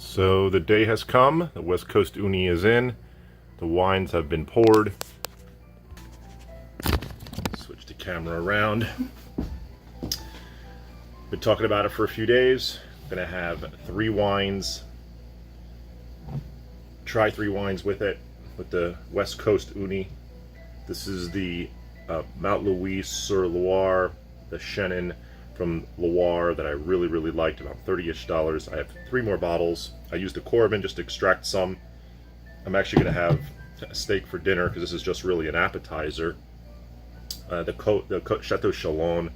So the day has come, the West Coast Uni is in, the wines have been poured. Switch the camera around. Been talking about it for a few days. Gonna have 3 wines. Try 3 wines with it, with the West Coast Uni. This is the Mount Louis sur Loire, the Chenin from Loire that I really liked, about $30-ish. I have 3 more bottles. I used the Corbin just to extract some. I'm actually going to have a steak for dinner because this is just really an appetizer. The Chateau Chalon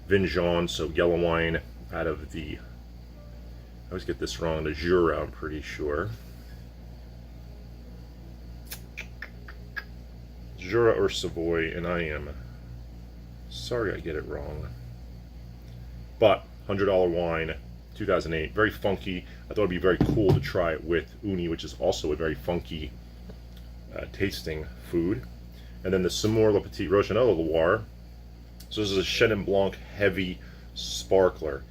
Vin Jaune, so yellow wine out of the, I always get this wrong, the Jura, I'm pretty sure. Jura or Savoy, and I am sorry I get it wrong. But $100 wine, 2008, very funky. I thought it'd be very cool to try it with Uni, which is also a very funky tasting food. And then the Saumur Le Petit Rochinol Loire. So this is a Chenin Blanc heavy sparkler.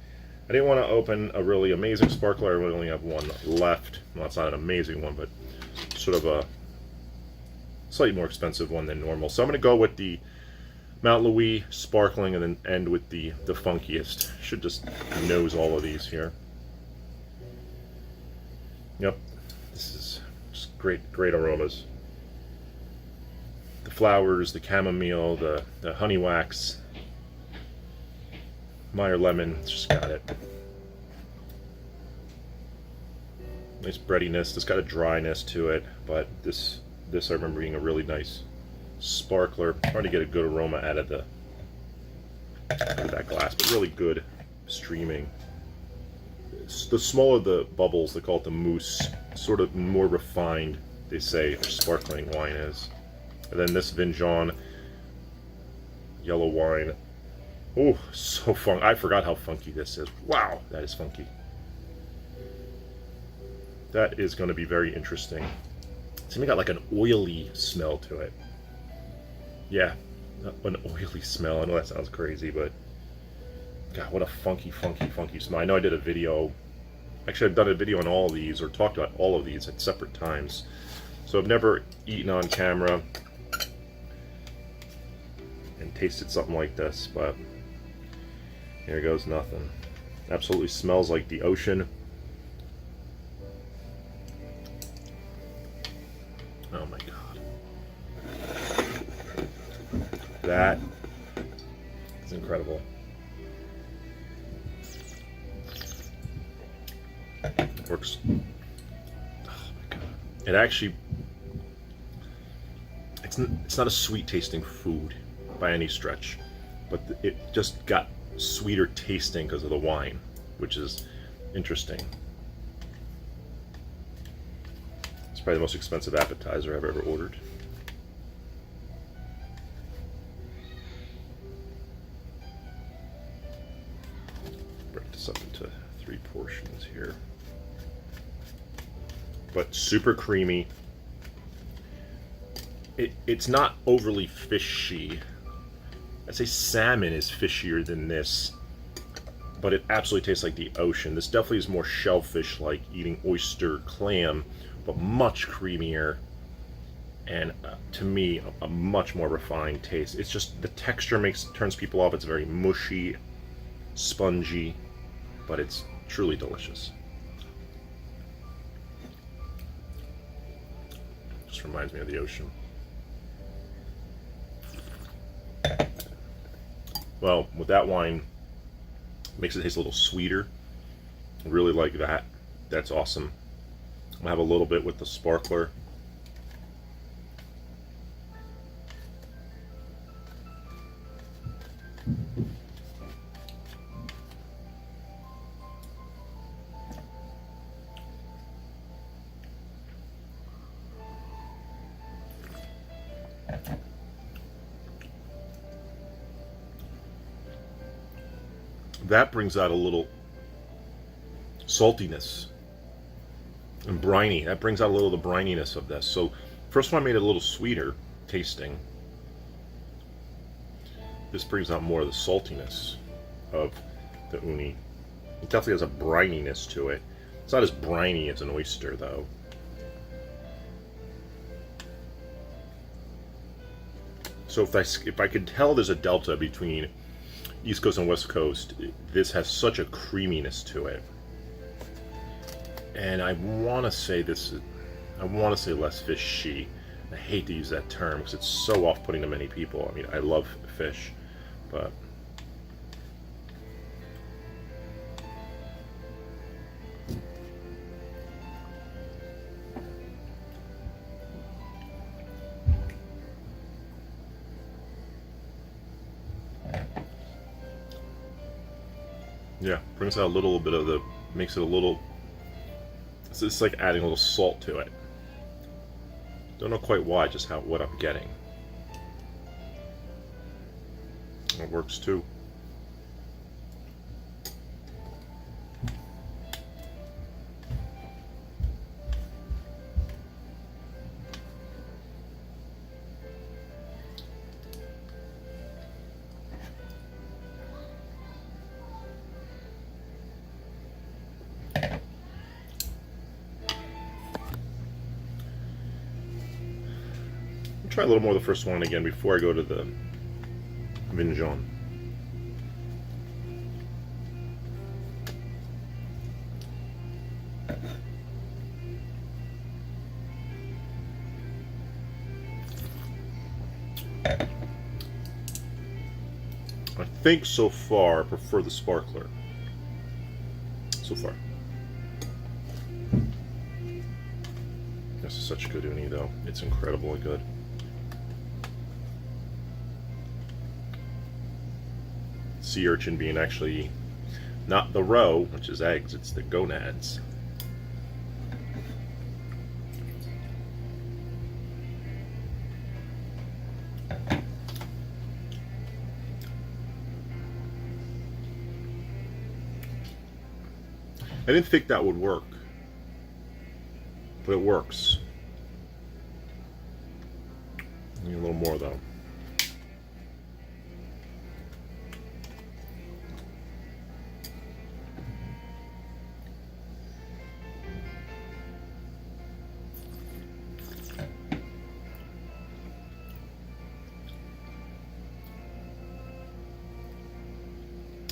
I didn't want to open a really amazing sparkler. I really only have one left. Well, it's not an amazing one, but sort of a slightly more expensive one than normal. So I'm going to go with the Mount Louis sparkling and then end with the funkiest. Should just nose all of these here. Yep, this is just great aromas. The flowers, the chamomile, the honey wax, Meyer lemon, just got it. Nice breadiness. It's got a dryness to it, but this I remember being a really nice sparkler. Trying to get a good aroma out of that glass, but really good streaming. The smaller the bubbles, they call it the mousse, sort of more refined, they say, sparkling wine is. And then this Vin Jaune yellow wine. Oh, so fun. I forgot how funky this is. Wow, that is funky. That is going to be very interesting. It's even got like an oily smell to it. Yeah, an oily smell. I know that sounds crazy, but God, what a funky smell. I know I did a video. Actually, I've done a video on all of these, or talked about all of these at separate times. So I've never eaten on camera and tasted something like this, but here goes nothing. Absolutely smells like the ocean. Oh my God. That is incredible. It works. Oh my God. It actually, it's not a sweet tasting food by any stretch, but it just got sweeter tasting because of the wine, which is interesting. It's probably the most expensive appetizer I've ever ordered. Break this up into 3 portions here. But super creamy. It's not overly fishy. I'd say salmon is fishier than this, but it absolutely tastes like the ocean. This definitely is more shellfish, like eating oyster, clam, but much creamier, and to me, a much more refined taste. It's just the texture turns people off. It's very mushy, spongy, but it's truly delicious. Just reminds me of the ocean. Well, with that wine, it makes it taste a little sweeter. I really like that. That's awesome. I'll have a little bit with the sparkler. That brings out a little saltiness and briny. That brings out a little of the brininess of this. So first one made it a little sweeter tasting. This brings out more of the saltiness of the uni. It definitely has a brininess to it. It's not as briny as an oyster, though. So if I could tell there's a delta between East Coast and West Coast, this has such a creaminess to it. And I want to say less fishy. I hate to use that term because it's so off-putting to many people. I mean, I love fish, but yeah, brings out a little bit of makes it a little, it's like adding a little salt to it. Don't know quite why, just what I'm getting. It works too. Try a little more of the first one again before I go to the Vin Jaune. I think so far I prefer the sparkler. So far. This is such good uni though. It's incredibly good. Sea urchin being actually not the roe, which is eggs, it's the gonads. I didn't think that would work, but it works. Need a little more though.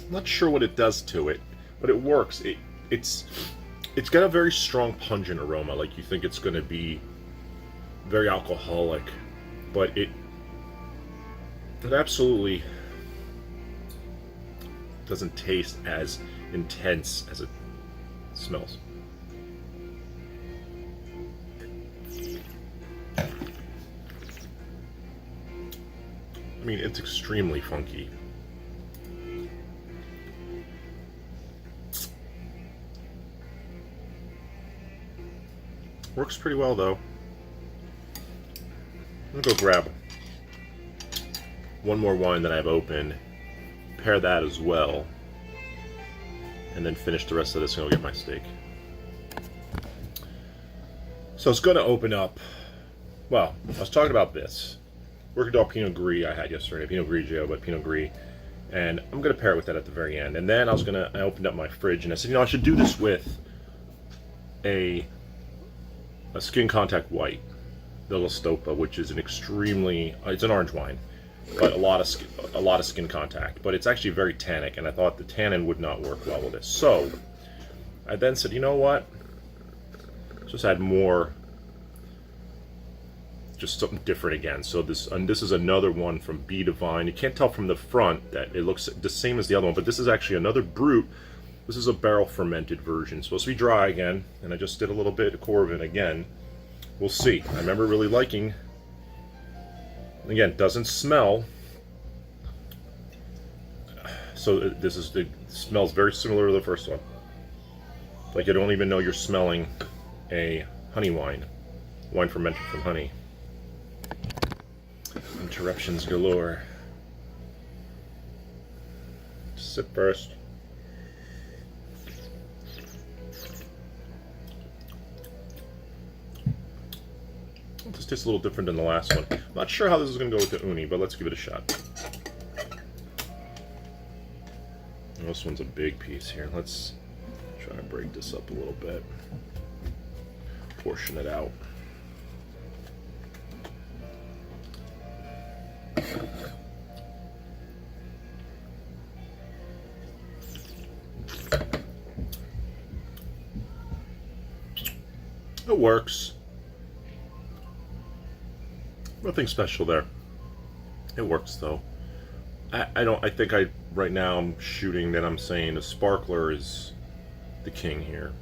I'm not sure what it does to it, but it works. It's got a very strong pungent aroma, like you think it's going to be very alcoholic, but it absolutely doesn't taste as intense as it smells. I mean, it's extremely funky. Works pretty well though. I'm gonna go grab one more wine that I've opened, pair that as well, and then finish the rest of this and go get my steak. So I was gonna open up, well, I was talking about this Working Pinot Gris I had yesterday, Pinot Grigio, but Pinot Gris, and I'm gonna pair it with that at the very end. And then I opened up my fridge and I said, you know, I should do this with a skin contact white, the La Stopa, which is it's an orange wine, but a lot of skin contact, but it's actually very tannic, and I thought the tannin would not work well with this. So I then said, you know what, just add more, just something different again. So this is another one from B Divine. You can't tell from the front that it looks the same as the other one, but this is actually another brut. This is a barrel fermented version, supposed to be dry again, and I just did a little bit of Corvin again. We'll see. I remember really liking, again, doesn't smell. So it smells very similar to the first one. Like you don't even know you're smelling a honey wine fermented from honey. Interruptions galore. Sip first. This tastes a little different than the last one. I'm not sure how this is going to go with the uni, but let's give it a shot. This one's a big piece here. Let's Try to break this up a little bit. Portion it out. It works. Nothing special there. It works though. I think right now I'm shooting that I'm saying the sparkler is the king here.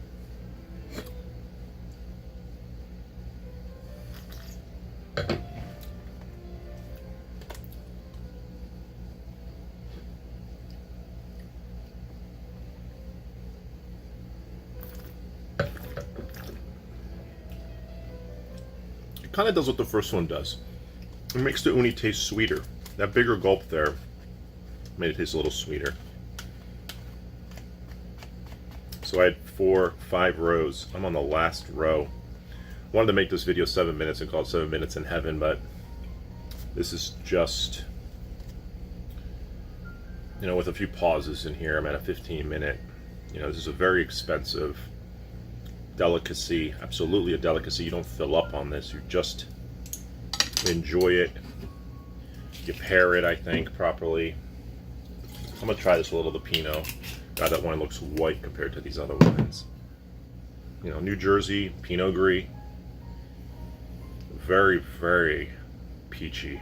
It kind of does what the first one does. It makes the uni taste sweeter. That bigger gulp there made it taste a little sweeter. So I had 4, 5 rows. I'm on the last row. I wanted to make this video 7 minutes and call it 7 minutes in heaven, but this is just, you know, with a few pauses in here, I'm at a 15-minute. You know, this is a very expensive delicacy, absolutely a delicacy. You don't fill up on this, you just enjoy it. You pair it, I think, properly. I'm gonna try this a little, the Pinot. God, that wine looks white compared to these other wines. You know, New Jersey, Pinot Gris. Very, very peachy.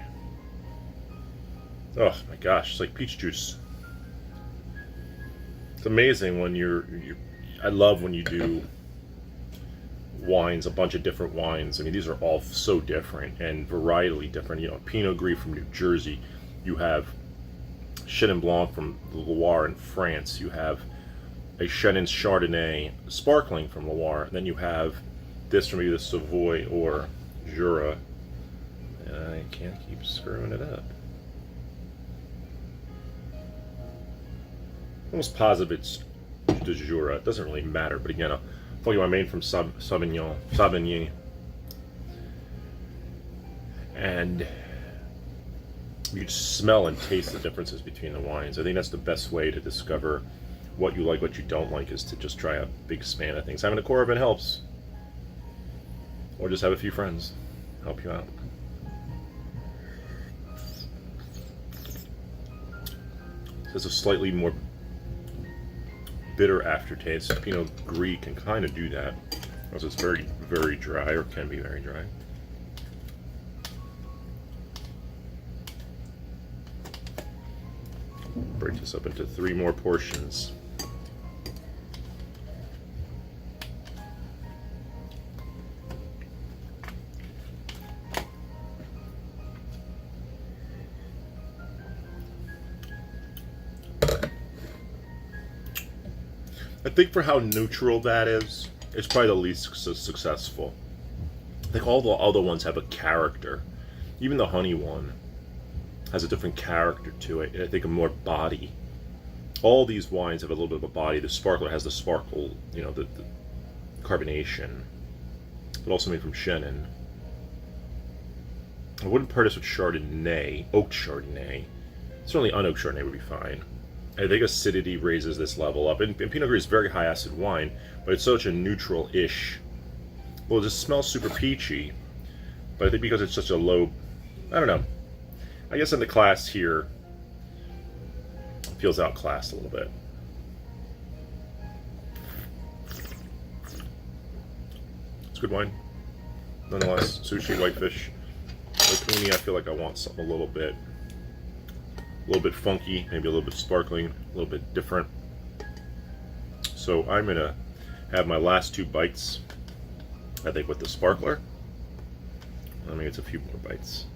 Oh my gosh, it's like peach juice. It's amazing when I love when you do wines, a bunch of different wines. I mean, these are all so different and varietally different. You know, Pinot Gris from New Jersey. You have Chenin Blanc from the Loire in France. You have a Chenin Chardonnay sparkling from Loire. And then you have this from either Savoy or Jura. I can't keep screwing it up. Almost positive it's de Jura. It doesn't really matter, but again, I'll tell you I made from Savigny. And you just smell and taste the differences between the wines. I think that's the best way to discover what you like, what you don't like, is to just try a big span of things. Having a Coravin helps. Or just have a few friends help you out. There's a slightly more bitter aftertaste. Pinot Gris can kind of do that, because it's very, very dry, or can be very dry. Break this up into 3 more portions. I think for how neutral that is, it's probably the least successful. I think all the other ones have a character. Even the honey one has a different character to it, and I think a more body. All these wines have a little bit of a body. The sparkler has the sparkle, you know, the carbonation, but also made from Chenin. I wouldn't pair this with Chardonnay, oak Chardonnay. Certainly unoaked Chardonnay would be fine. I think acidity raises this level up. And Pinot Gris is very high acid wine, but it's such a neutral-ish. Well, it just smells super peachy, but I think because it's such a low, I don't know. I guess in the class here, it feels outclassed a little bit. It's good wine. Nonetheless, sushi, whitefish, like uni, I feel like I want something a little bit funky, maybe a little bit sparkling, a little bit different. So I'm gonna have my last 2 bites, I think, with the sparkler. Let me get a few more bites.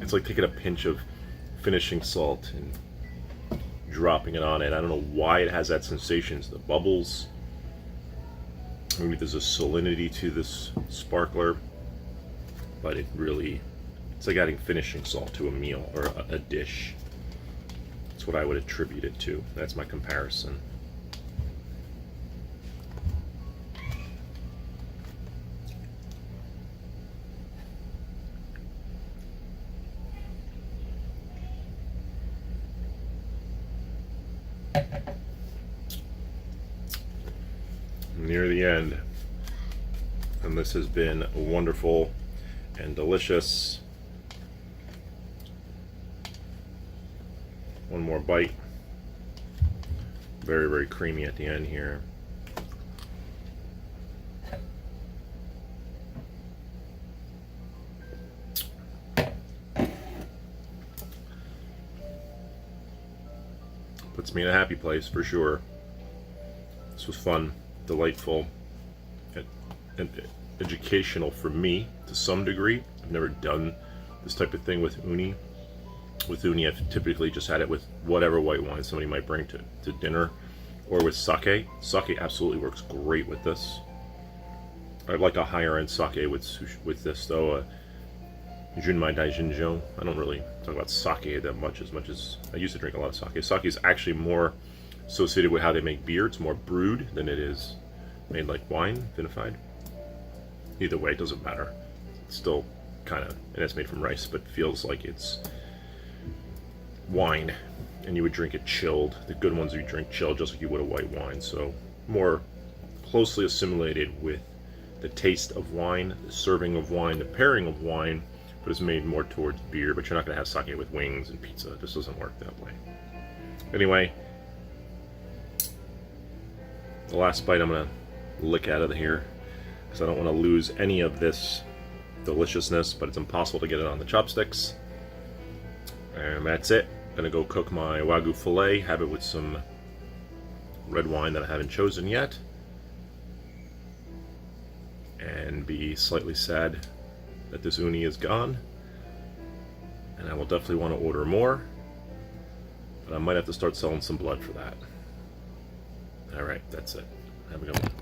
It's like taking a pinch of finishing salt and dropping it on it. I don't know why it has that sensation. It's the bubbles. Maybe there's a salinity to this sparkler, but it's like adding finishing salt to a meal or a dish. That's what I would attribute it to. That's my comparison. Near the end, and this has been wonderful and delicious. One more bite. Very, very creamy at the end here. Puts me in a happy place for sure. This was fun, delightful, and educational for me to some degree. I've never done this type of thing with uni. With uni, I've typically just had it with whatever white wine somebody might bring to dinner, or with sake. Sake absolutely works great with this. I'd like a higher end sake with this though. Junmai Daijinjo. I don't really talk about sake that much as I used to drink a lot of sake. Sake is actually more associated with how they make beer. It's more brewed than it is made like wine, vinified. Either way, it doesn't matter. It's still kind of, and it's made from rice, but feels like it's wine, and you would drink it chilled. The good ones you drink chilled just like you would a white wine, so more closely assimilated with the taste of wine, the serving of wine, the pairing of wine, but it's made more towards beer. But you're not going to have sake with wings and pizza. It just doesn't work that way. Anyway, the last bite I'm going to lick out of here because I don't want to lose any of this deliciousness, but it's impossible to get it on the chopsticks. And that's it. I'm going to go cook my Wagyu filet, have it with some red wine that I haven't chosen yet, and be slightly sad that this uni is gone. And I will definitely want to order more, but I might have to start selling some blood for that. Alright, that's it. Have a good one.